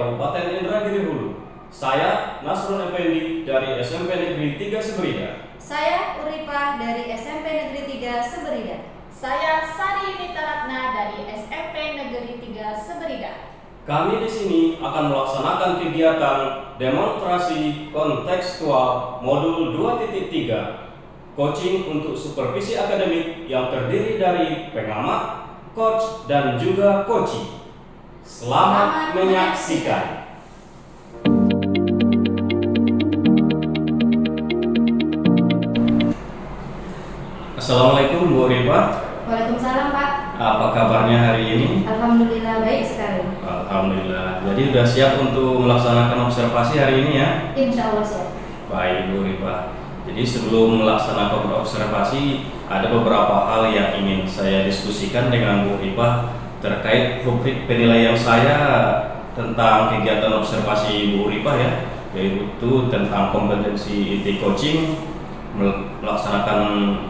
Kabupaten Indragiri Hulu. Saya Nasrul Effendi dari SMP Negeri 3 Seberida. Saya Uripah dari SMP Negeri 3 Seberida. Saya Sari Nitaratna dari SMP Negeri 3 Seberida. Kami di sini akan melaksanakan kegiatan demonstrasi kontekstual modul 2.3, coaching untuk supervisi akademik yang terdiri dari pengamat, coach, dan juga coaching. Selamat menyaksikan. Assalamualaikum Bu Rifa. Waalaikumsalam Pak. Apa kabarnya hari ini? Alhamdulillah baik sekali. Alhamdulillah. Jadi sudah siap untuk melaksanakan observasi hari ini ya? Insya Allah siap. Baik Bu Rifa. Jadi sebelum melaksanakan observasi, ada beberapa hal yang ingin saya diskusikan dengan Bu Rifa terkait rubrik penilaian saya tentang kegiatan observasi Bu Rifa ya, yaitu tentang kompetensi IT coaching, melaksanakan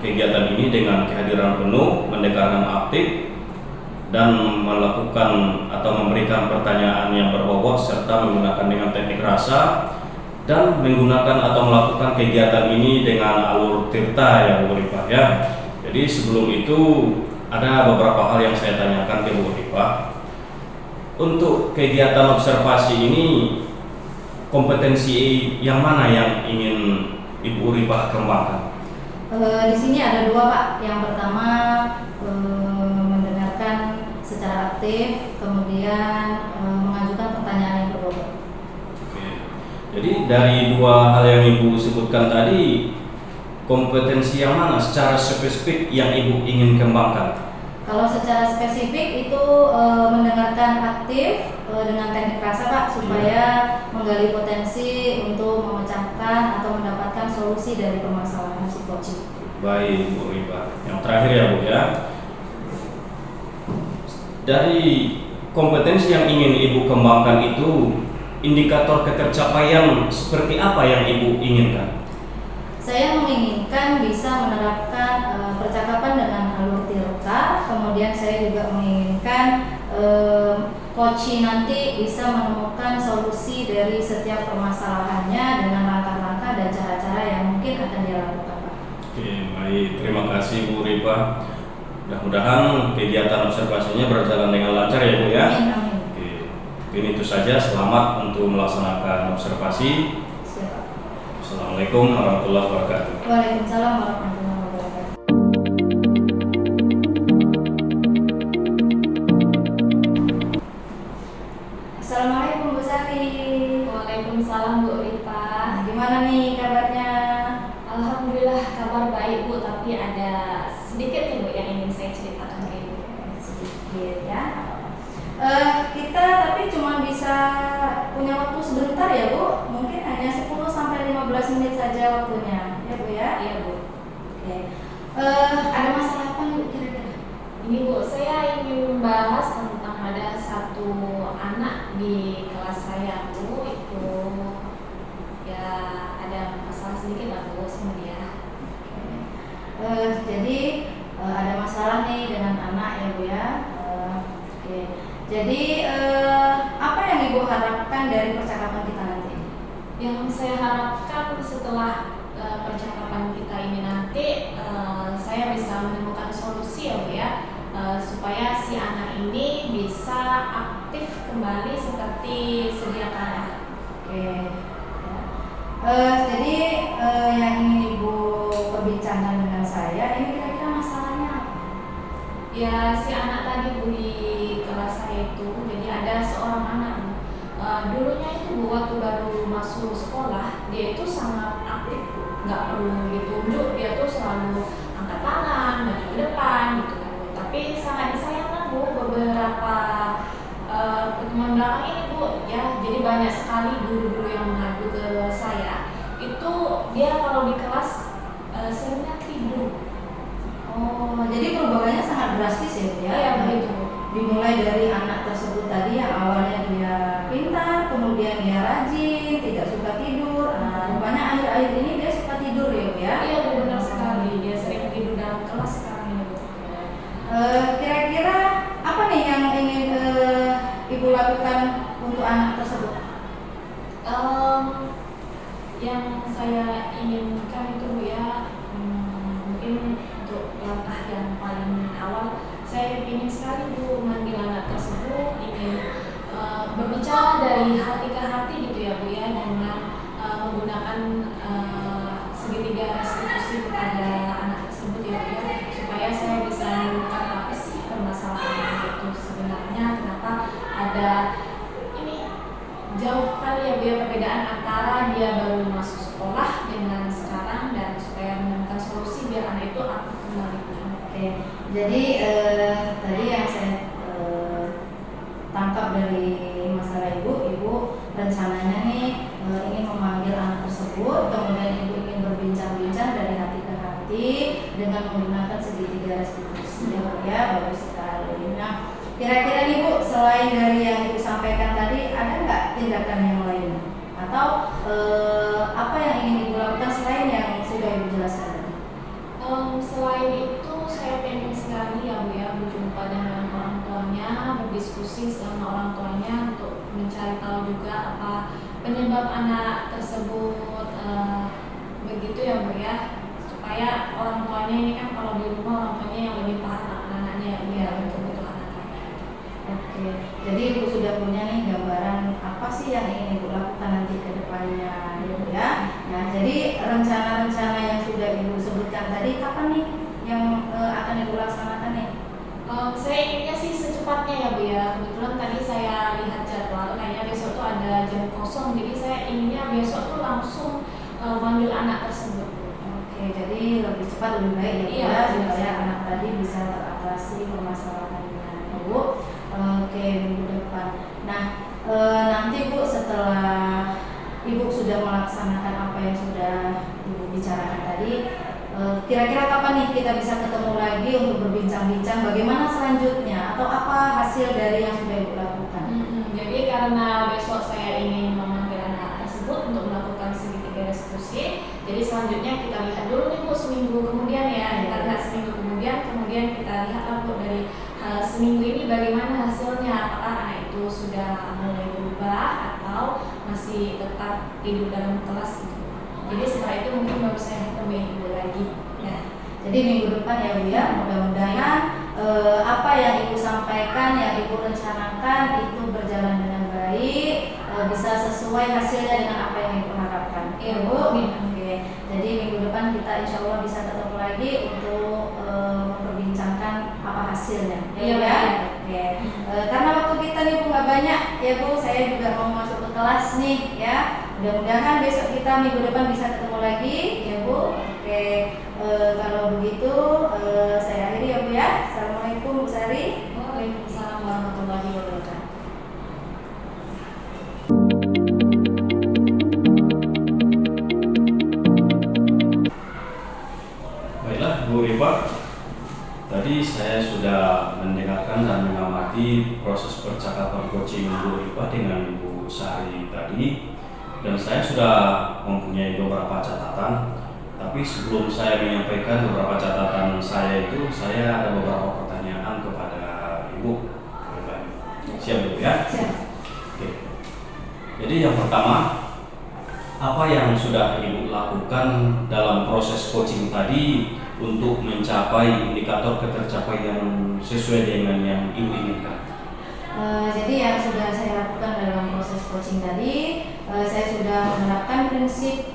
kegiatan ini dengan kehadiran penuh, mendekatkan aktif, dan melakukan atau memberikan pertanyaan yang berbobot serta menggunakan dengan teknik rasa dan menggunakan atau melakukan kegiatan ini dengan alur tirta ya Bu Rifa ya. Jadi sebelum itu ada beberapa hal yang saya tanyakan ke Bu Rifa. Untuk kegiatan observasi ini kompetensi yang mana yang ingin Ibu Rifa kembangkan? Di sini ada dua Pak. Yang pertama mendengarkan secara aktif, kemudian mengajukan pertanyaan yang berbobot. Oke. Jadi dari dua hal yang Ibu sebutkan tadi, kompetensi yang mana secara spesifik yang Ibu ingin kembangkan? Kalau secara spesifik itu mendengarkan aktif dengan teknik rasa Pak, supaya menggali potensi untuk memecahkan atau mendapatkan solusi dari permasalahan si coaching. Baik Bu Rifa. Yang terakhir ya Bu ya. Dari kompetensi yang ingin Ibu kembangkan itu, indikator ketercapaian seperti apa yang Ibu inginkan? Saya menginginkan bisa menerapkan percakapan dengan alur tirta, kemudian saya juga menginginkan coaching nanti bisa menemukan solusi dari setiap permasalahannya dengan langkah-langkah dan cara-cara yang mungkin akan dia lakukan. Oke, baik. Terima kasih Bu Rifa. Mudah-mudahan kegiatan observasinya berjalan dengan lancar ya Bu ya. Amin, amin. Oke, mungkin itu saja. Selamat untuk melaksanakan observasi. Siap. Assalamualaikum warahmatullahi wabarakatuh. Waalaikumsalam warahmatullahi wabarakatuh. Assalamualaikum Bu Sari. Waalaikumsalam Bu Rifa. Gimana nih kabarnya? Alhamdulillah kabar baik Bu, tapi ada sedikit nih Bu yang ingin saya ceritakan ke Ibu. Sedikit ya. Kita tapi cuma bisa punya waktu sebentar ya Bu. Mungkin hanya 10 sampai 15 menit saja waktunya. Ya Bu ya? Iya Bu. Oke. Ada masalah apa nih Bu kira-kira? Ini Bu, saya ingin membahas tentang ada satu anak di kelas saya Bu, itu ya ada masalah sedikit lah Bu sama dia. Jadi ada masalah nih dengan anak ya Bu ya. Oke. Jadi apa yang Ibu harapkan dari percakapan kita nanti? Yang saya harapkan setelah percakapan kita ini nanti saya bisa menemukan solusi ya Bu ya, supaya si anak ini bisa aktif kembali seperti sedia kala. Oke. Jadi yang ingin Ibu perbincangkan dengan saya ini kira-kira masalahnya apa? Ya si anak tadi Bu di kelas saya itu, jadi ada seorang anak Bu. Dulunya itu Bu waktu baru masuk sekolah dia itu sangat aktif Bu, nggak perlu ditunjuk, dia tuh selalu angkat tangan, maju ke depan gitu kan Bu. Tapi sangat disayangkan Bu beberapa pertemuan belakang ini Bu ya, jadi banyak sekali guru-guru yang mengadu ke saya itu dia kalau di kelas seringnya tidur. Oh, jadi perubahannya sangat drastis ya Bu ya? Iya begitu Bu. Dimulai dari anak tersebut tadi yang awalnya dia pintar, kemudian dia rajin, tidak suka tidur. Rupanya akhir-akhir ini dia suka tidur ya Bu ya? Iya Bu, benar sekali, dia sering tidur dalam kelas sekarang ini Bu. Kira-kira apa nih yang ingin Ibu lakukan untuk anak tersebut? Yang saya inginkan itu Bu ya, mungkin untuk langkah yang paling awal, saya ingin sekali Bu manggil anak tersebut, ingin berbicara dari hati ke hati gitu ya Bu ya, dengan menggunakan segitiga restitusi kepada anak tersebut ya Bu ya, supaya saya bisa menemukan apa sih permasalahan itu sebenarnya, kenapa ada ini jauh kali ya Bu ya perbedaan antara dia baru masuk sekolah dengan sekarang, dan supaya menemukan solusi biar anak itu aktif kembali. Oke, jadi tadi yang saya tangkap dari masalah ibu rencananya nih ingin memanggil anak tersebut, kemudian ibu ingin berbincang-bincang dari hati ke hati dengan menggunakan segitiga restitusi ya, bagus sekali. Nah, kira-kira nih Bu, selain dari yang ibu sampaikan tadi, ada nggak tindakan yang lain atau apa yang ingin ibu lakukan selain yang sudah ibu jelaskan tadi? Selain itu saya pengen sekali ya Bu ya berjumpa dengan orang tuanya, berdiskusi sama orang tuanya untuk mencari tahu juga apa penyebab anak tersebut begitu ya Bu ya, supaya orang tuanya ini kan kalau di rumah orang tuanya yang lebih paham akan anaknya ya Bu ya, kebutuhan anaknya. Oke, jadi ibu sudah punya nih gambaran apa sih yang ingin ibu lakukan nanti ke depannya ya. Nah, jadi rencana-rencana yang sudah ibu sebutkan tadi kapan nih yang akan ibu laksanakan nih? Saya inginnya sih secepatnya ya Bu ya, kebetulan tadi saya lihat jadwal kayaknya besok tuh ada jam kosong, jadi saya inginnya besok tuh langsung manggil anak tersebut. Oke, jadi lebih cepat lebih baik ya, Iya, supaya anak tadi bisa teratasi permasalahannya, Bu. Oke, minggu depan. Nah, nanti Bu setelah ibu sudah melaksanakan apa yang sudah ibu bicarakan tadi, kira-kira kapan nih kita bisa ketemu lagi untuk berbincang-bincang bagaimana selanjutnya atau apa hasil dari yang sudah ibu lakukan? Jadi karena besok saya ingin memanggil anak tersebut untuk melakukan segitiga restitusi, jadi selanjutnya kita lihat dulu nih Bu seminggu kemudian ya, kita lihat seminggu kemudian kita lihat lah Bu dari seminggu ini bagaimana hasilnya, apakah anak itu sudah mulai berubah atau masih tetap tidur dalam kelas gitu. Jadi setelah itu mungkin baru saya temuin Ibu lagi ya. Jadi minggu depan ya Bu ya, mudah-mudahan apa yang ibu sampaikan, yang ibu rencanakan itu berjalan dengan baik, bisa sesuai hasilnya dengan apa yang ibu harapkan. Iya Bu. Bu. Oke. Jadi minggu depan kita insya Allah bisa ketemu lagi untuk memperbincangkan apa hasilnya. Iya, ya. Bu. Oke. Karena waktu kita nih Bu nggak banyak ya Bu, saya juga mau masuk ke kelas nih ya. Mudah-mudahan besok kita minggu depan bisa ketemu lagi ya Bu. Oke. Kalau begitu saya akhiri ya Bu ya. Assalamualaikum Bu Sari. Waalaikumsalam warahmatullahi wabarakatuh. Baiklah Bu Rifa, tadi saya sudah mendengarkan dan mengamati proses percakapan coaching Bu Rifa dengan Bu Sari tadi, dan saya sudah mempunyai beberapa catatan. Tapi sebelum saya menyampaikan beberapa catatan saya itu, saya ada beberapa pertanyaan kepada Ibu. Siap Bu ya? Siap. Oke. Jadi yang pertama, apa yang sudah Ibu lakukan dalam proses coaching tadi untuk mencapai indikator ketercapaian sesuai dengan yang Ibu inginkan? Jadi yang sudah saya lakukan dalam proses coaching tadi, saya sudah menerapkan prinsip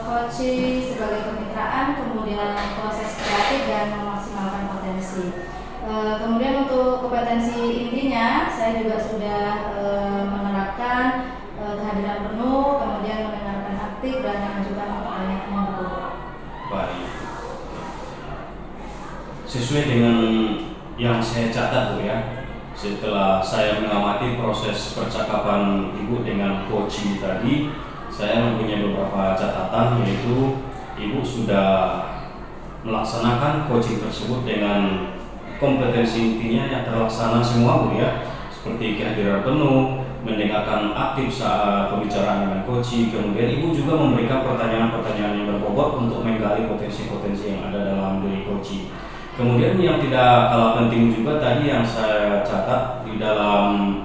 coaching sebagai kemitraan, kemudian proses kreatif dan memaksimalkan potensi. Kemudian untuk kompetensi intinya, saya juga sudah menerapkan kehadiran penuh, kemudian mendengarkan aktif dan mengajukan pertanyaan yang betul. Baik. Sesuai dengan yang saya catat Bu ya, setelah saya mengamati proses percakapan Ibu dengan coaching tadi, saya mempunyai beberapa catatan, yaitu Ibu sudah melaksanakan coaching tersebut dengan kompetensi intinya yang terlaksana semua Bu ya, seperti kehadiran penuh, mendengarkan aktif saat pembicaraan dengan coaching, kemudian Ibu juga memberikan pertanyaan-pertanyaan yang berbobot untuk menggali potensi-potensi yang ada dalam diri coaching. Kemudian yang tidak kalah penting juga tadi yang saya catat di dalam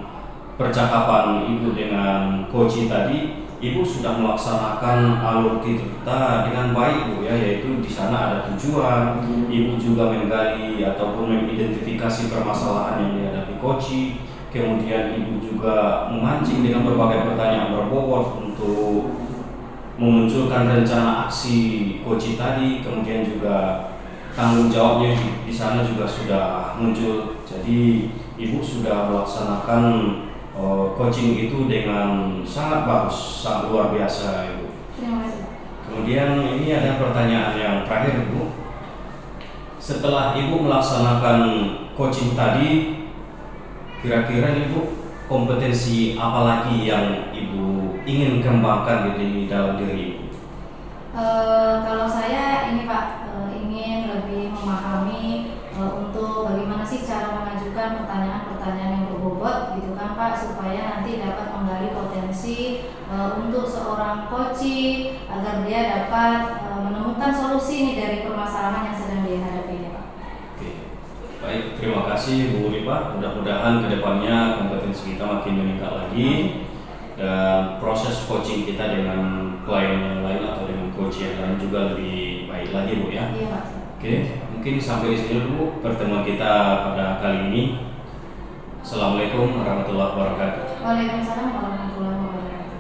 percakapan Ibu dengan coaching tadi, Ibu sudah melaksanakan alur kita dengan baik Bu ya, yaitu di sana ada tujuan. Ibu juga menggali ataupun mengidentifikasi permasalahan yang dihadapi koci. Kemudian Ibu juga memancing dengan berbagai pertanyaan berbobot untuk memunculkan rencana aksi koci tadi. Kemudian juga tanggung jawabnya di sana juga sudah muncul. Jadi Ibu sudah melaksanakan coaching itu dengan sangat bagus, sangat luar biasa Ibu. Terima kasih. Kemudian ini ada pertanyaan yang terakhir Ibu. Setelah Ibu melaksanakan coaching tadi, kira-kira Ibu kompetensi apa lagi yang Ibu ingin kembangkan di dalam diri Ibu? Kalau saya ini Pak ingin lebih memahami untuk bagaimana sih cara mengajukan pertanyaan-pertanyaan yang berbobot gitu kan Pak, supaya nanti dapat menggali potensi untuk seorang coach agar dia dapat menemukan solusi nih dari permasalahan yang sedang dihadapi ini Pak. Oke. Baik, terima kasih Bu Ripa. Mudah-mudahan kedepannya kompetensi kita makin meningkat lagi dan proses coaching kita dengan klien yang lain atau dengan coach yang lain juga lebih baik lagi Bu ya. Iya Pak. Oke, mungkin sampai di sini dulu pertemuan kita pada kali ini. Assalamualaikum warahmatullahi wabarakatuh. Waalaikumsalam warahmatullahi wabarakatuh.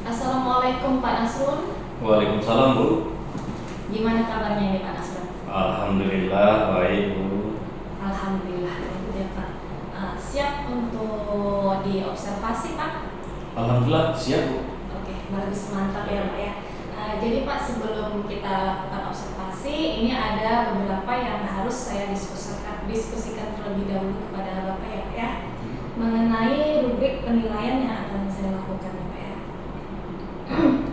Assalamualaikum Pak Nasrun. Waalaikumsalam Bu. Gimana kabarnya nih Pak Nasrun? Alhamdulillah baik Bu. Alhamdulillah ya Pak. Siap untuk diobservasi Pak? Alhamdulillah siap Bu. Oke, bagus, mantap ya Pak ya. Jadi Pak, sebelum kita lakukan observasi, ini ada beberapa yang harus saya diskusikan terlebih dahulu kepada Bapak ya Pak ya, mengenai rubrik penilaian yang akan saya lakukan ya Pak ya.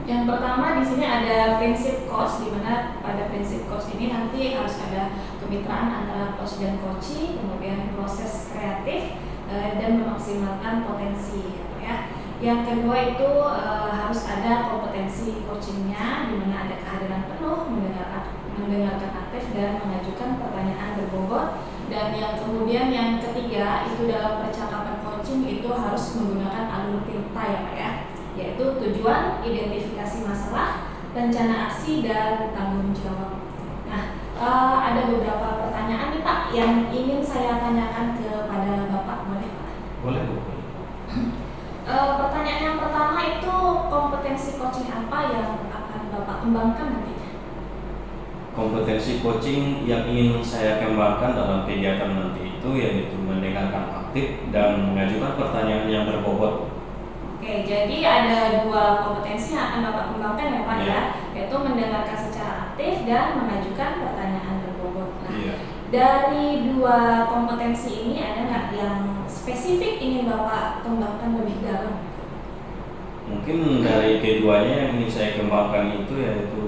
Yang pertama di sini ada prinsip coach, di mana pada prinsip coach ini nanti harus ada kemitraan antara coach dan coachee, kemudian proses kreatif dan memaksimalkan potensi ya Pak ya. Yang kedua itu harus ada kompetensi coachingnya, di mana ada kehadiran penuh, mendengarkan aktif dan mengajukan pertanyaan berbobot. Dan yang kemudian yang ketiga itu dalam percakapan coaching itu harus menggunakan alur tirta ya Pak ya, yaitu tujuan, identifikasi masalah, rencana aksi dan tanggung jawab. Nah, ada beberapa pertanyaan nih Pak yang ingin saya tanyakan kepada Bapak, boleh Pak? Boleh Bu. Pertanyaan yang pertama itu kompetensi coaching apa yang akan Bapak kembangkan nantinya? Kompetensi coaching yang ingin saya kembangkan dalam kegiatan nanti itu yaitu mendengarkan aktif dan mengajukan pertanyaan yang berbobot. Oke, jadi ada dua kompetensi yang akan Bapak kembangkan ya Pak ya, yaitu mendengarkan secara aktif dan mengajukan pertanyaan berbobot. Nah, dari dua kompetensi ini ada nggak yang spesifik ingin Bapak kembangkan lebih dalam? Mungkin dari keduanya yang ingin saya kembangkan itu yaitu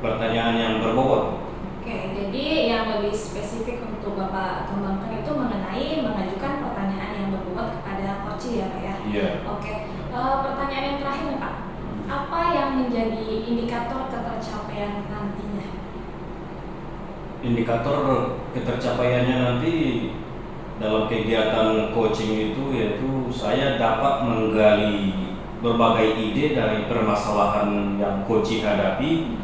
pertanyaan yang berbobot. Oke, jadi yang lebih spesifik untuk Bapak kembangkan itu mengenai mengajukan pertanyaan yang berbobot kepada coach ya Pak ya? Iya. Oke, pertanyaan yang terakhir nih Pak, apa yang menjadi indikator ketercapaian nantinya? Indikator ketercapaiannya nanti dalam kegiatan coaching itu yaitu saya dapat menggali berbagai ide dari permasalahan yang coach hadapi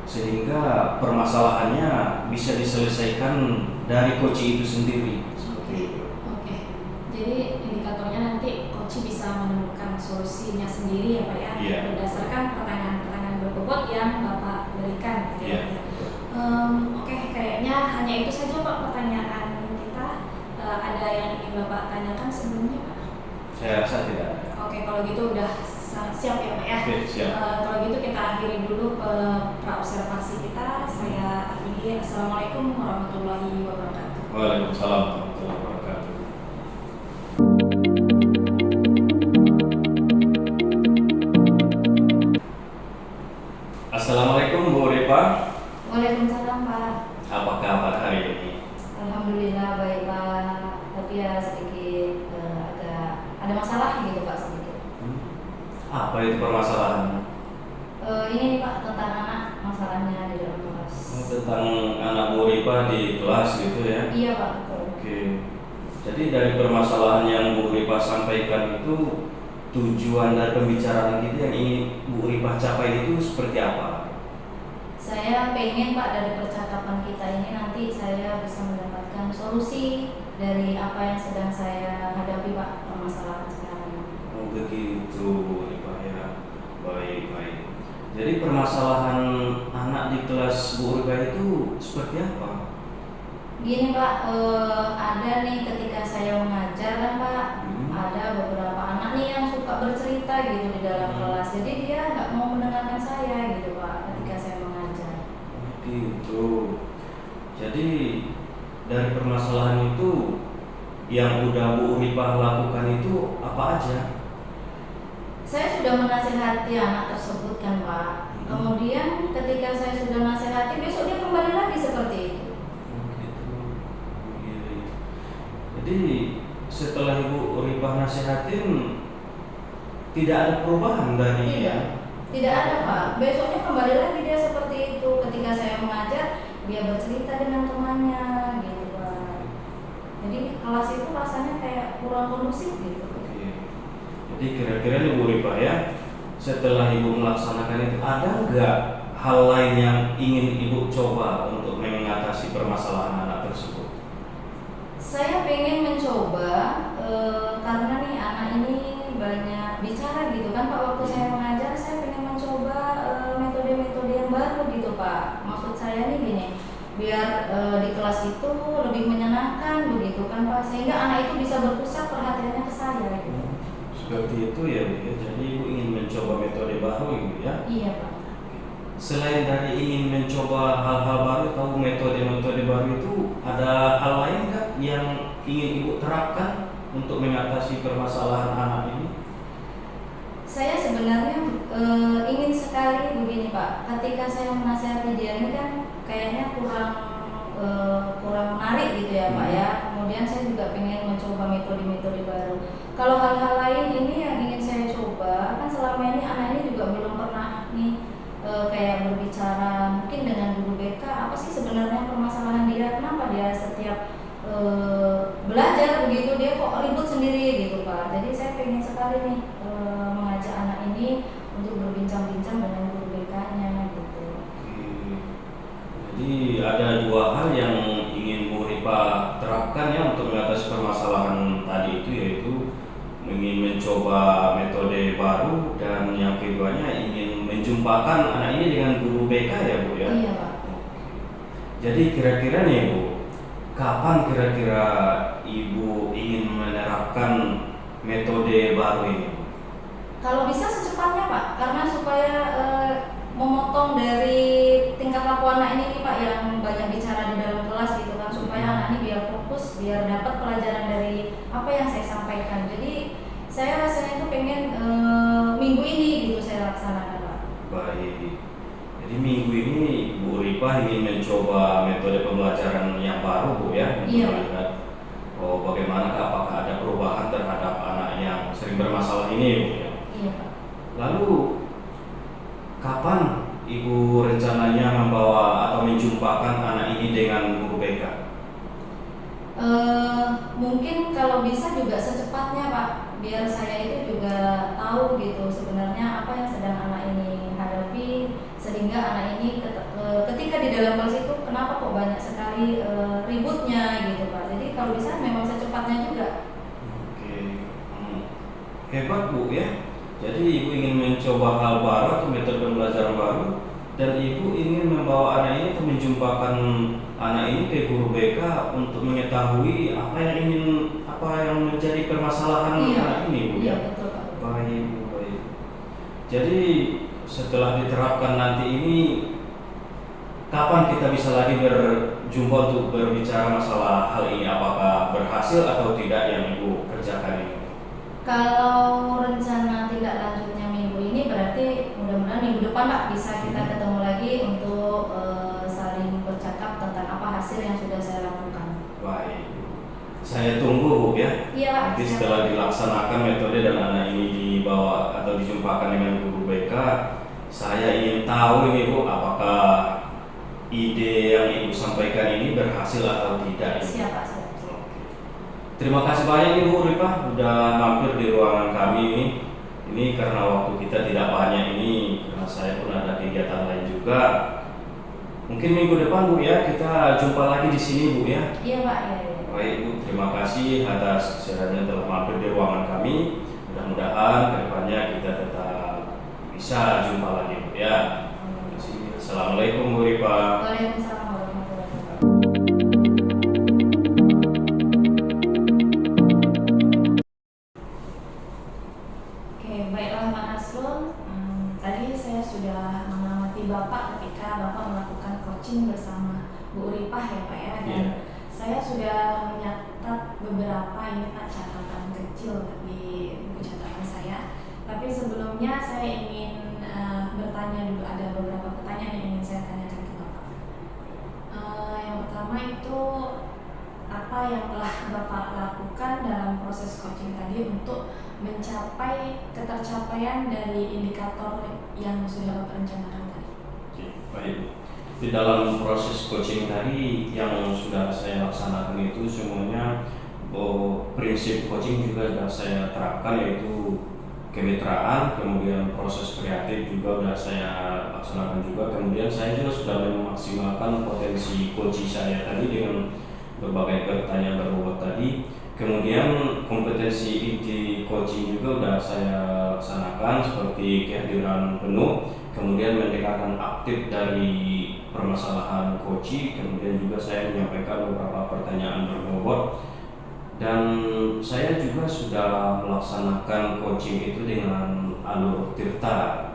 sehingga permasalahannya bisa diselesaikan dari coach itu sendiri. Oke. Jadi indikatornya nanti coach bisa menemukan solusinya sendiri ya Pak ya, Iya. berdasarkan pertanyaan-pertanyaan berbobot yang Bapak berikan. Iya. Oke, kayaknya hanya itu saja Pak pertanyaan kita. Ada yang ingin Bapak tanyakan sebelumnya Pak? Saya rasa tidak ada. Oke, kalau gitu udah sangat siap ya Pak ya. Oke, siap. Kalau gitu kita akhiri dulu pra-observasi kita. Saya akhiri. Assalamualaikum warahmatullahi wabarakatuh. Waalaikumsalam warahmatullahi wabarakatuh. Assalamualaikum Bu Ripa. Waalaikumsalam Pak. Apa kabar hari ini? Alhamdulillah baik Pak. Tapi ya sedikit ada masalah gitu Pak sedikit. Apa itu permasalahan? Ini nih Pak tentang anak masalahnya di dalam kelas. Tentang anak Bu Ripa di kelas itu ya. Iya Pak, betul. Oke. Jadi dari permasalahan yang Bu Ripah sampaikan itu, tujuan dari pembicaraan kita yang ingin Bu Ripah capai itu seperti apa? Saya pengen Pak dari percakapan kita ini nanti saya bisa mendapatkan solusi dari apa yang sedang saya hadapi Pak, permasalahan sekarang. Oh begitu Bu Ripah ya. Baik. Jadi permasalahan anak di kelas Bu Ripah itu seperti apa? Gini Pak, ada nih ketika saya mengajar kan Pak, ada beberapa anak nih yang suka bercerita gitu di dalam kelas. Jadi dia nggak mau mendengarkan saya gitu Pak ketika saya mengajar. Gitu. Jadi dari permasalahan itu yang udah Bu Ripah lakukan itu apa aja? Saya sudah menasihati anak tersebut kan Pak. Kemudian ketika saya sudah nasihati, besok dia kembali lagi seperti itu. Jadi setelah Ibu Ripah nasihatin tidak ada perubahan dari Tidak ada Pak. Besoknya kembali lagi dia seperti itu. Ketika saya mengajar, dia bercerita dengan temannya gitu Pak. Jadi kelas itu rasanya kayak kurang kondusif gitu. Oke. Jadi kira-kira Ibu Ripah ya, setelah Ibu melaksanakan itu ada nggak hal lain yang ingin Ibu coba untuk mengatasi permasalahan anak tersebut? Saya pengen mencoba karena nih anak ini banyak bicara gitu kan Pak. Waktu saya mengajar, saya pengen mencoba metode-metode yang baru gitu Pak. Maksud saya nih gini, biar di kelas itu lebih menyenangkan begitu kan Pak, sehingga anak itu bisa berpusat perhatiannya ke saya gitu. Seperti itu ya Bu ya. Jadi Ibu ingin mencoba metode baru Ibu ya. Iya Pak. Selain dari ingin mencoba hal-hal baru atau metode-metode baru itu, ada hal lain nggak yang ingin Ibu terapkan untuk mengatasi permasalahan anak ini? Saya sebenarnya ingin sekali begini Pak. Ketika saya menasihati dia ini kan kayaknya kurang menarik gitu ya Pak ya. Kemudian saya juga pengen mencoba metode-metode baru. Kalau hal-hal lain ini yang ingin saya coba, kan selama ini anak ini juga belum pernah nih kayak berbicara mungkin dengan guru BK, apa sih sebenarnya permasalahan dia, kenapa dia setiap belajar begitu dia kok ribut sendiri gitu Pak. Jadi saya pengen sekali nih mengajak anak ini untuk berbincang-bincang dengan guru BK-nya gitu. Jadi ada dua hal yang ingin Bu Ripah terapkan ya untuk mengatasi permasalahan tadi itu, yaitu ingin mencoba metode baru dan yang keduanya ingin menjumpakan anak ini dengan guru BK ya Bu ya. Iya Pak. Jadi kira-kira nih Bu, kapan kira-kira Ibu ingin menerapkan metode baru ini? Kalau bisa secepatnya Pak, karena supaya memotong dari tingkah laku anak ini nih Pak yang banyak bicara di dalam kelas gitu kan, supaya anak ini biar fokus, biar dapat pelajaran dari apa yang saya sampaikan. Jadi saya rasanya itu pengen minggu ini gitu saya laksanakan Pak. Baik. Jadi minggu ini Bu Ripah ingin mencoba metode pembelajaran yang baru Bu ya, untuk Iya. melihat bagaimana apakah ada perubahan terhadap anak yang sering bermasalah ini Bu ya. Iya Pak. Lalu kapan Ibu rencananya membawa atau menjumpakan anak ini dengan guru BK? Mungkin kalau bisa juga secepatnya Pak, biar saya itu juga tahu gitu sebenarnya apa yang sedang anak ini hadapi, sehingga anak ini ketika di dalam kelas itu kenapa kok banyak sekali ributnya gitu Pak. Jadi kalau bisa memang secepatnya juga. Oke. Hebat Bu ya. Jadi Ibu ingin mencoba hal baru atau metode pembelajaran baru, dan Ibu ingin membawa anak ini atau menjumpakan anak ini ke guru BK untuk mengetahui apa yang menjadi permasalahan anak ini Bu Iya ya. betul Pak. Baik Bu, baik. Jadi setelah diterapkan nanti ini, kapan kita bisa lagi berjumpa untuk berbicara masalah hal ini, apakah berhasil atau tidak yang Ibu kerjakan ini? Kalau rencana tindak lanjutnya minggu ini berarti mudah-mudahan minggu depan Pak bisa kita ketemu lagi untuk saling bercakap tentang apa hasil yang sudah saya lakukan. Baik, saya tunggu Bu ya. Iya Pak. Nanti setelah dilaksanakan metode dan anak ini dibawa atau dijumpakan dengan guru BK, saya ingin tahu ini Bu, apakah ide yang Ibu sampaikan ini berhasil atau tidak. Siap Pak, siap. Terima kasih banyak Ibu Ripah udah mampir di ruangan kami ini. Ini karena waktu kita tidak banyak ini, karena saya pun ada kegiatan lain juga. Mungkin minggu depan Bu ya, kita jumpa lagi di sini Bu ya. Iya Pak, iya. Baik Bu, terima kasih atas kesediaannya telah mampir di ruangan kami. Mudah-mudahan kedepannya kita tetap bisa jumpa lagi Bu ya. Terima kasih. Assalamualaikum Bu Ripah. Waalaikumsalam warahmatullahi wabarakatuh. Oke, baiklah Pak Nasrul. Tadi saya sudah mengamati Bapak ketika Bapak melakukan coaching bersama Bu Ripah ya Pak ya. Dan Iya. saya sudah menyatat beberapa ini Pak catatan kecil di buku catatan saya. Tapi sebelumnya saya ingin bertanya dulu, ada beberapa pertanyaan yang ingin saya tanyakan ke Bapak. Yang pertama itu apa yang telah Bapak lakukan dalam proses coaching tadi untuk mencapai ketercapaian dari indikator yang sudah Bapak rencanakan tadi? Oke, baik. Di dalam proses coaching tadi yang sudah saya laksanakan itu semuanya prinsip coaching juga sudah saya terapkan, yaitu kemitraan, kemudian proses kreatif juga sudah saya laksanakan juga, kemudian saya juga sudah memaksimalkan potensi coaching saya tadi dengan berbagai pertanyaan berbobot tadi. Kemudian kompetensi inti coaching juga sudah saya laksanakan seperti kehadiran penuh, kemudian mendengarkan aktif dari permasalahan coaching, kemudian juga saya menyampaikan beberapa pertanyaan berbobot, dan saya juga sudah melaksanakan coaching itu dengan alur tirta.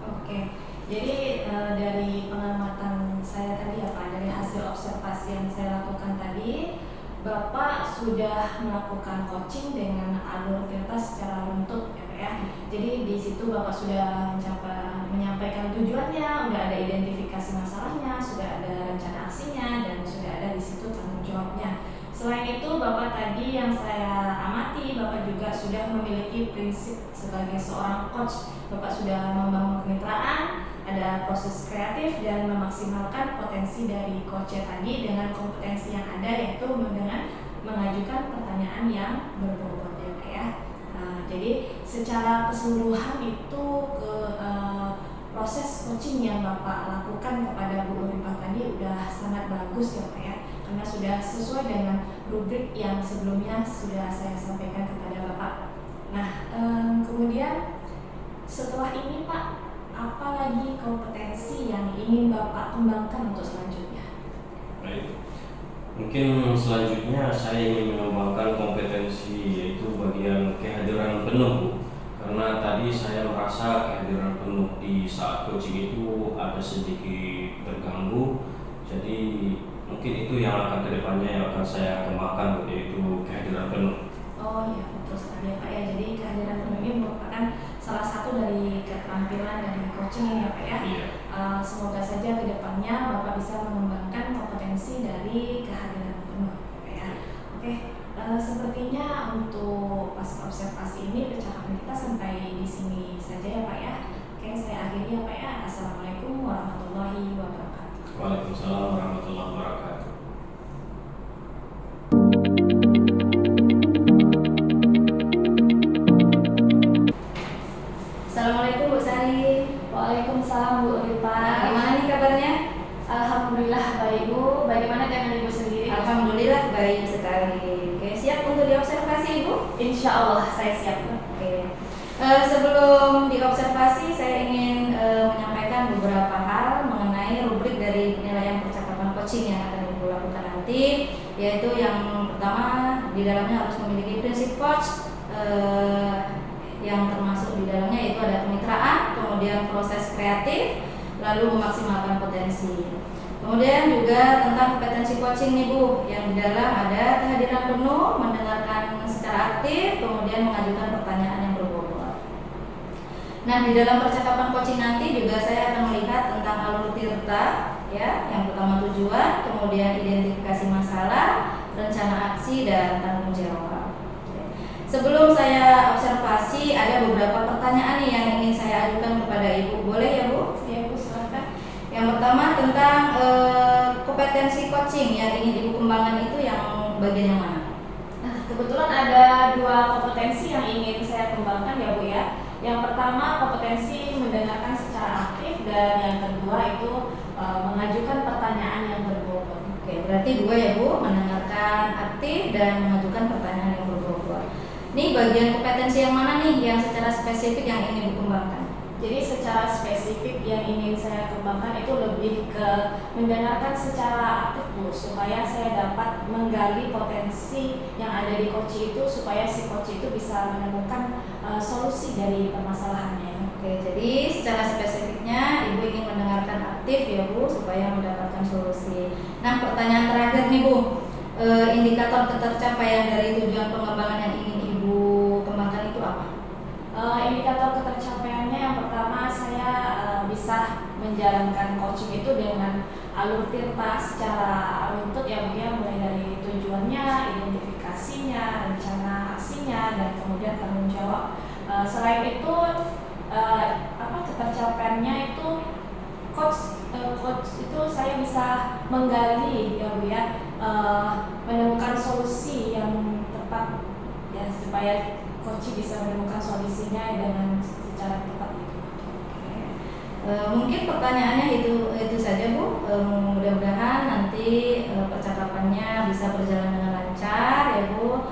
Oke, jadi dari pengamatan saya tadi ya Pak, dari hasil observasi yang saya lakukan tadi, Bapak sudah melakukan coaching dengan alur tirta secara runtut ya Pak ya. Jadi di situ Bapak sudah menyampaikan tujuannya, sudah ada identifikasi masalahnya, sudah ada rencana aksinya, dan sudah ada di situ tanggung jawabnya. Selain itu Bapak tadi yang saya amati, Bapak juga sudah memiliki prinsip sebagai seorang coach. Bapak sudah membangun kemitraan, ada proses kreatif, dan memaksimalkan potensi dari coachnya tadi dengan kompetensi yang ada, yaitu dengan mengajukan pertanyaan yang berbobot ya Pak ya. Jadi secara keseluruhan itu proses coaching yang Bapak lakukan kepada Bu Ripah tadi udah sangat bagus ya Pak ya, karena sudah sesuai dengan rubrik yang sebelumnya sudah saya sampaikan kepada Bapak. Nah, kemudian setelah ini Pak, apa lagi kompetensi yang ingin Bapak kembangkan untuk selanjutnya? Baik. Mungkin selanjutnya saya ingin mengembangkan kompetensi, yaitu bagian kehadiran penuh Bu. Karena tadi saya merasa kehadiran penuh di saat coaching itu ada sedikit terganggu. Jadi mungkin itu yang akan kedepannya yang akan saya kembangkan, yaitu kehadiran penuh. Oh iya, betul sekali ya Pak ya. Jadi kehadiran penuh ini merupakan salah satu dari keterampilan dari coaching ini ya Pak ya. Iya. Semoga saja kedepannya Bapak bisa mengembangkan kompetensi dari kehadiran penuh Pak ya. Oke, sepertinya untuk pas observasi ini percakapan kita sampai di sini saja ya Pak ya. Oke, saya akhiri ya Pak ya. Assalamualaikum warahmatullahi wabarakatuh. Waalaikumsalam warahmatullahi wabarakatuh. Assalamualaikum Bu Sari. Waalaikumsalam Bu Ripah. Gimana nih kabarnya? Alhamdulillah baik Bu. Bagaimana dengan Ibu sendiri? Alhamdulillah baik sekali. Oke, siap untuk diobservasi Ibu? Insya Allah saya siap. Oke. Sebelum diobservasi, saya ingin menyampaikan beberapa hal mengenai rubrik dari penilaian percakapan coaching yang akan Ibu lakukan nanti, yaitu yang pertama di dalamnya harus memiliki prinsip coach, yang termasuk di dalamnya itu ada kemitraan, kemudian proses kreatif, lalu memaksimalkan potensi. Kemudian juga tentang kompetensi coaching nih Bu, yang di dalam ada kehadiran penuh, mendengarkan secara aktif, kemudian mengajukan pertanyaan yang berbobot. Nah, di dalam percakapan coaching nanti juga saya akan melihat tentang alur tirta, ya, yang pertama tujuan, kemudian identifikasi masalah, rencana aksi, dan tanggung jawab. Sebelum saya observasi, ada beberapa pertanyaan nih yang ingin saya ajukan kepada Ibu. Boleh ya Bu? Ya Bu, silakan. Yang Yang pertama tentang kompetensi coaching yang ingin Ibu kembangkan itu yang bagian yang mana? Nah, kebetulan ada 2 kompetensi yang ingin saya kembangkan ya Bu ya. Yang pertama kompetensi mendengarkan secara aktif, dan yang kedua itu mengajukan pertanyaan yang berbobot. Oke, berarti 2 ya Bu, mendengarkan aktif dan mengajukan pertanyaan yang berbobot. Ini bagian kompetensi yang mana nih yang secara spesifik yang ingin Ibu kembangkan? Jadi secara spesifik yang ingin saya kembangkan itu lebih ke mendengarkan secara aktif Bu, supaya saya dapat menggali potensi yang ada di coach itu, supaya si coach itu bisa menemukan solusi dari permasalahannya. Oke, jadi secara spesifiknya Ibu ingin mendengarkan aktif ya Bu, supaya mendapatkan solusi. Nah, pertanyaan terakhir nih Bu, indikator ketercapaian dari tujuan pengembangan yang ingin Ibu kembangkan itu apa? Indikator ketercapaiannya yang pertama, saya bisa menjalankan coaching itu dengan alur tirta secara runtut ya Bu ya, mulai dari tujuannya, identifikasinya, rencana aksinya, dan kemudian tanggung jawab. Selain itu ketercapaiannya itu coach itu saya bisa menggali ya Bu ya, menemukan solusi yang tepat ya, supaya coach bisa menemukan solusinya dengan secara tepat itu. Mungkin pertanyaannya itu saja Bu. Mudah-mudahan nanti percakapannya bisa berjalan dengan lancar ya Bu,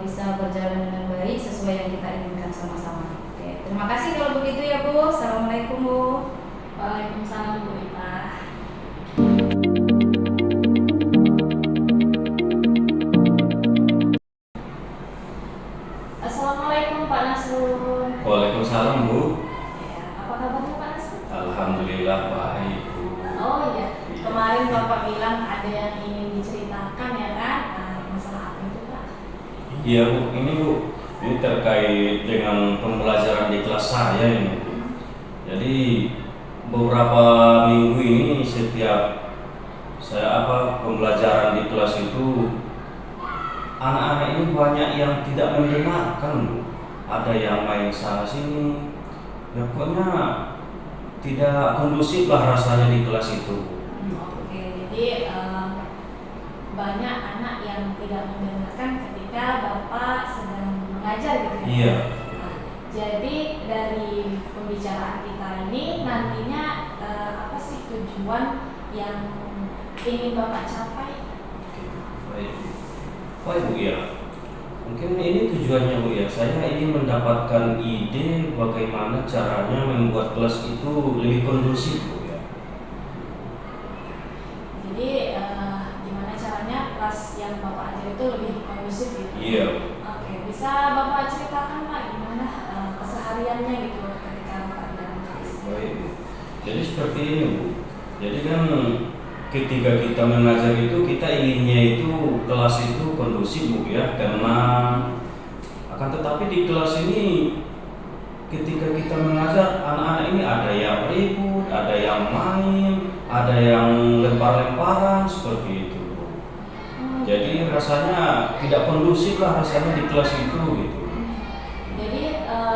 bisa berjalan dengan baik sesuai yang kita inginkan sama-sama. Oke, terima kasih kalau begitu ya Bu. Assalamualaikum Bu. Waalaikumsalam Bu Rita. Assalamualaikum Pak Nasrun. Waalaikumsalam Bu. Ya, apa kabarnya Pak Nasrun? Alhamdulillah baik Bu. Oh iya, kemarin Bapak bilang ada yang ingin diceritakan ya kan? Nah, masalah apa itu Pak? Iya Bu, ini Bu, ini terkait dengan pembelajaran di kelas saya ini. Jadi beberapa minggu ini setiap saya pembelajaran di kelas itu, anak-anak ini banyak yang tidak mendengarkan Bu. Ada yang main sana sini, ya pokoknya tidak kondusif lah rasanya di kelas itu. Oke, jadi banyak anak yang tidak mendengarkan ketika Bapak sedang mengajar gitu ya? Iya. Nah, jadi dari pembicaraan kita ini nantinya apa sih tujuan yang ingin Bapak capai? Baik. Baik Bu ya. Mungkin ini tujuannya Bu ya. Saya ingin mendapatkan ide bagaimana caranya membuat kelas itu lebih kondusif Bu ya. Jadi gimana caranya kelas yang Bapak ajar itu lebih kondusif gitu? Iya. Oke, bisa Bapak ceritakan Pak gimana kesehariannya gitu ketika Bapak di dalam kelas? Baik Bu. Jadi seperti ini Bu. Jadi kan ketika kita mengajar itu, kita inginnya itu kelas itu kondusif Bu ya, karena akan tetapi di kelas ini ketika kita mengajar, anak-anak ini ada yang ribut, ada yang main, ada yang lempar-lemparan seperti itu Bu. Jadi rasanya tidak kondusif lah rasanya di kelas itu gitu. Jadi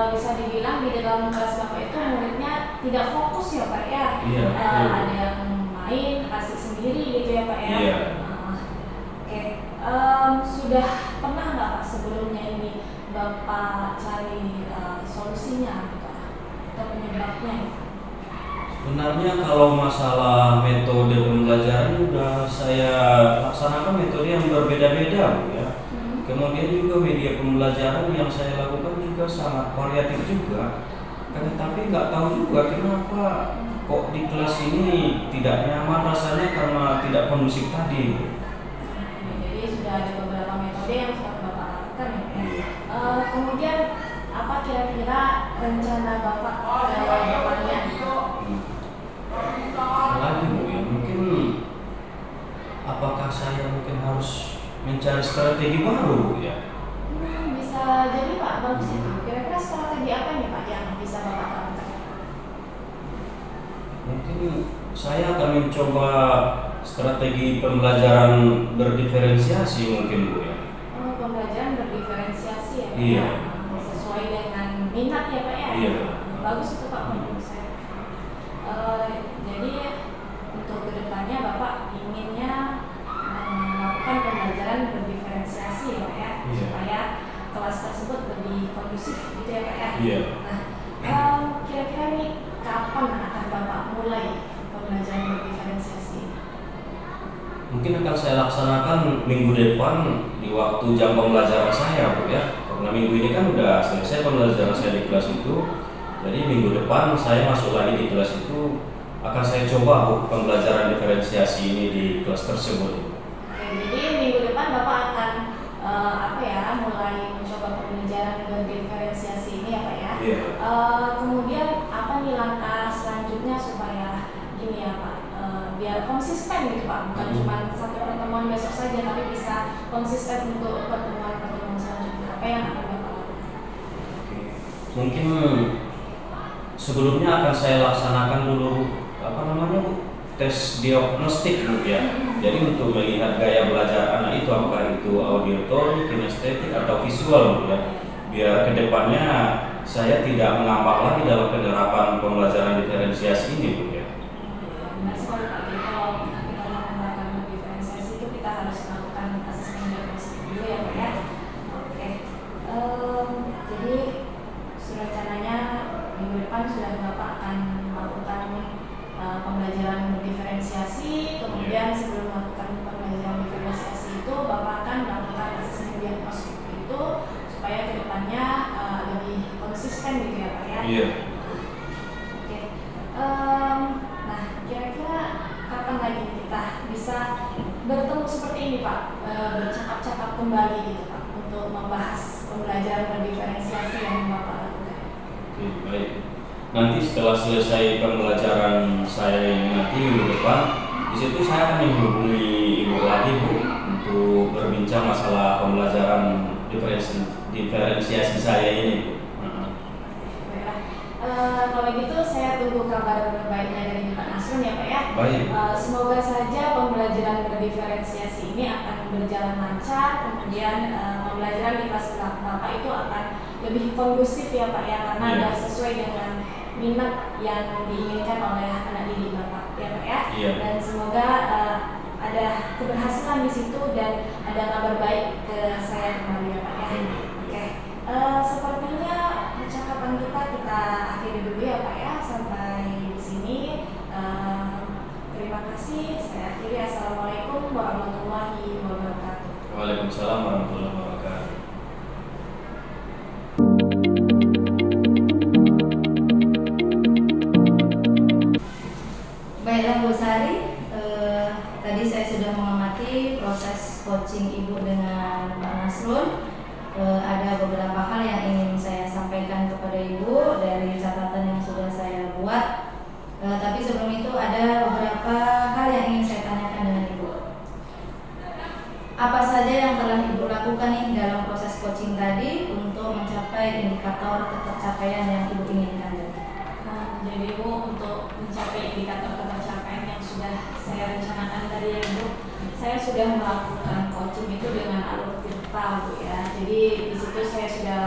bisa dibilang di dalam kelas Bapak itu muridnya tidak fokus ya Pak ya? Iya. Ada yang main, asik sendiri gitu ya Pak ya? Iya. Oke, sudah pernah nggak Pak sebelumnya ini Bapak cari solusinya gitu atau penyebabnya gitu? Sebenarnya kalau masalah metode pembelajaran sudah saya laksanakan metode yang berbeda-beda Bu ya. Kemudian juga media pembelajaran yang saya lakukan juga sangat variatif juga. Tapi nggak tahu juga kenapa kok di kelas ini tidak nyaman rasanya karena tidak kondusif tadi. Jadi sudah ada beberapa metode yang sudah Bapak lakukan ya. Kemudian apa kira-kira rencana Bapak dalam depannya? Lagi Bu ya, mungkin apakah saya mungkin harus mencari strategi baru Bu ya? Bisa jadi Pak, bagus itu. Kira-kira strategi apa nih Pak yang bisa Bapak lakukan? Mungkin saya akan mencoba strategi pembelajaran berdiferensiasi mungkin Bu ya. Pembelajaran berdiferensiasi ya Pak? Iya. Sesuai dengan minat ya Pak ya? Iya. Bagus itu Pak menurut saya. Jadi pembelajaran berdiferensiasi ya Pak ya, Iya. supaya kelas tersebut lebih kondusif gitu ya Pak ya. Iya. Nah, kira-kira nih kapan akan Bapak mulai pembelajaran berdiferensiasi? Mungkin akan saya laksanakan minggu depan di waktu jam pembelajaran saya, Bu ya. Karena minggu ini kan udah selesai pembelajaran saya di kelas itu. Jadi minggu depan saya masuk lagi di kelas itu, akan saya coba Bu pembelajaran diferensiasi ini di kelas tersebut. Oke, jadi minggu depan Bapak akan mulai mencoba pembelajaran berdiferensiasi ini ya Pak ya. Iya. Kemudian apa nih langkah selanjutnya supaya gini ya Pak, biar konsisten gitu Pak, bukan cuma satu pertemuan besok saja tapi bisa konsisten untuk pertemuan-pertemuan selanjutnya. Apa yang akan Bapak lakukan? Oke. Mungkin sebelumnya akan saya laksanakan dulu tes diagnostik Bu ya. Jadi untuk melihat gaya belajar anak itu apakah itu auditory, kinestetik atau visual Bu ya. Biar kedepannya saya tidak mengambang lagi dalam penerapan pembelajaran diferensiasi ini Bu ya. Benar sekali Pak. Jadi kalau kita mau menerapkan diferensiasi itu kita harus melakukan asesmen diagnostik dulu ya Pak ya. Oke. Jadi rencananya minggu depan sudah Bapak akan melakukan pembelajaran berdiferensiasi, kemudian sebelum melakukan pembelajaran diferensiasi itu Bapak akan melakukan asesmen diagnostik itu supaya kedepannya lebih konsisten gitu ya Pak ya. Iya. Oke. Nah, kira-kira kapan lagi kita bisa bertemu seperti ini Pak, bercakap-cakap kembali gitu Pak untuk membahas pembelajaran berdiferensiasi yang Bapak lakukan? Oke, baik. Nanti setelah selesai pembelajaran saya ini nanti minggu depan, di situ saya akan menghubungi Ibu lagi Bu untuk berbincang masalah pembelajaran diferensiasi saya ini Bu. Baiklah. Kalau gitu saya tunggu kabar baiknya dari Pak Nasrun ya Pak ya. Baik. Semoga saja pembelajaran berdiferensiasi ini akan berjalan lancar, kemudian pembelajaran di kelas Bapak itu akan lebih kondusif ya Pak ya, karena Iya. ada sesuai dengan minat yang diinginkan oleh anak didik Bapak ya Pak ya. Iya. Dan semoga ada keberhasilan di situ dan ada kabar baik ke saya kembali ya Pak ya. Oke. Sepertinya percakapan kita akhiri dulu ya Pak ya, sampai di sini. Terima kasih. Saya akhiri. Assalamualaikum warahmatullahi wabarakatuh. Waalaikumsalam warahmatullahi wabarakatuh. Baiklah Bu Sari, tadi saya sudah mengamati proses coaching Ibu dengan Pak Nasrun. Ada beberapa hal yang ingin saya sampaikan kepada Ibu dari catatan yang sudah saya buat. Tapi sebelum itu ada beberapa hal yang ingin saya tanyakan dengan Ibu. Apa saja yang telah Ibu lakukan nih dalam proses coaching tadi untuk mencapai indikator ketercapaian yang Ibu inginkan tadi? Jadi Bu, untuk mencapai indikator ketercapaian yang sudah saya rencanakan tadi ya Bu, saya sudah melakukan coaching itu dengan alur virtual Bu ya. Jadi di situ saya sudah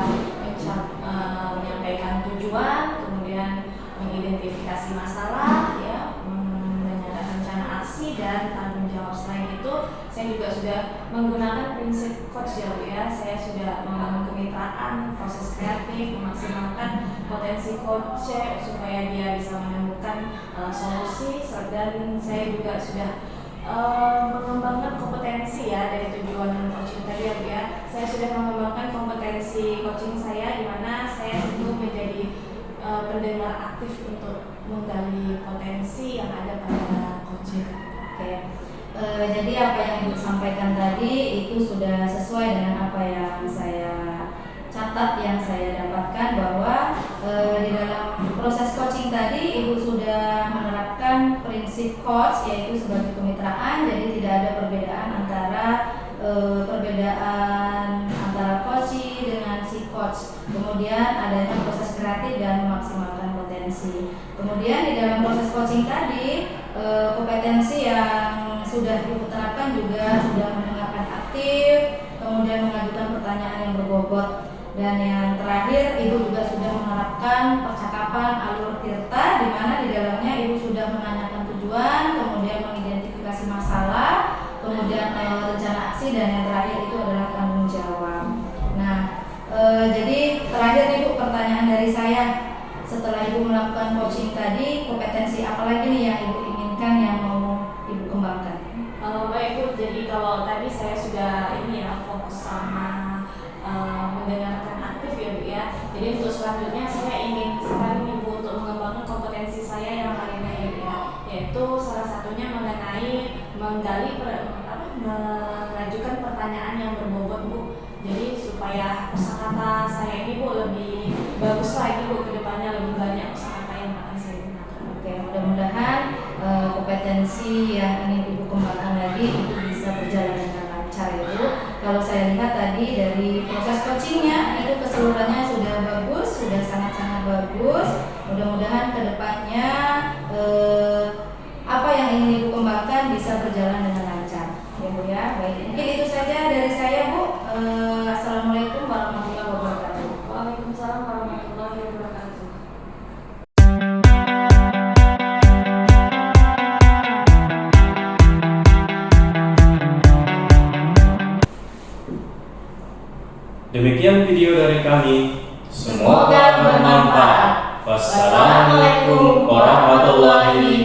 menyampaikan tujuan, kemudian mengidentifikasi masalah ya, menyatakan rencana aksi dan tanggung jawab. Selain itu saya juga sudah menggunakan prinsip coach ya Bu ya. Saya sudah membangun kemitraan, proses kreatif, memaksimalkan potensi coach supaya dia bisa menemukan solusi, dan saya juga sudah mengembangkan kompetensi ya dari tujuan coaching tadi ya Bu ya. Saya sudah mengembangkan kompetensi coaching saya, di mana saya itu menjadi pendengar aktif untuk menggali potensi yang ada pada coaching. Oke. Jadi apa yang Ibu sampaikan tadi itu sudah sesuai dengan apa yang saya catat, yang saya dapatkan, bahwa di dalam proses coaching tadi Ibu sudah menerapkan prinsip coach, yaitu sebagai kemitraan. Jadi tidak ada perbedaan antara coachee dengan si coach. Kemudian adanya proses kreatif dan memaksimalkan potensi. Kemudian di dalam proses coaching tadi kompetensi yang sudah Ibu terapkan juga sudah mendengarkan aktif, kemudian mengajukan pertanyaan yang berbobot, dan yang terakhir Ibu juga sudah menerapkan percakapan alur tirta, di mana di dalamnya Ibu sudah menanyakan tujuan, kemudian mengidentifikasi masalah, kemudian rencana aksi, dan yang terakhir itu adalah tanggung jawab. Nah, jadi terakhir nih Bu, pertanyaan dari saya. Setelah Ibu melakukan coaching tadi, kompetensi apa lagi nih yang Ibu inginkan yang mau Ibu kembangkan? Baik Bu, jadi kalau tadi saya sudah fokus sama mendengarkan aktif ya Bu ya. Jadi untuk selanjutnya saya ingin sekali nih Bu untuk mengembangkan kompetensi saya yang lainnya ya Bu ya. Yaitu salah satunya mengenai mengajukan pertanyaan yang berbobot Bu. Jadi supaya kosakata saya ini Bu lebih bagus lagi Bu, kedepannya lebih banyak kosakata yang akan saya gunakan. Oke, mudah-mudahan kompetensi yang ingin Ibu kembangkan lagi itu bisa berjalan dengan lancar ya Bu. Kalau saya lihat tadi dari proses coachingnya itu keseluruhannya sudah bagus, sudah sangat-sangat bagus. Mudah-mudahan kedepannya apa yang ingin Ibu kembangkan bisa berjalan dengan lancar ya Bu ya. Baik, mungkin itu saja dari saya Bu. Assalamualaikum warahmatullahi wabarakatuh. Waalaikumsalam warahmatullahi wabarakatuh. Demikian video dari kami. Semoga bermanfaat. Wassalamualaikum warahmatullahi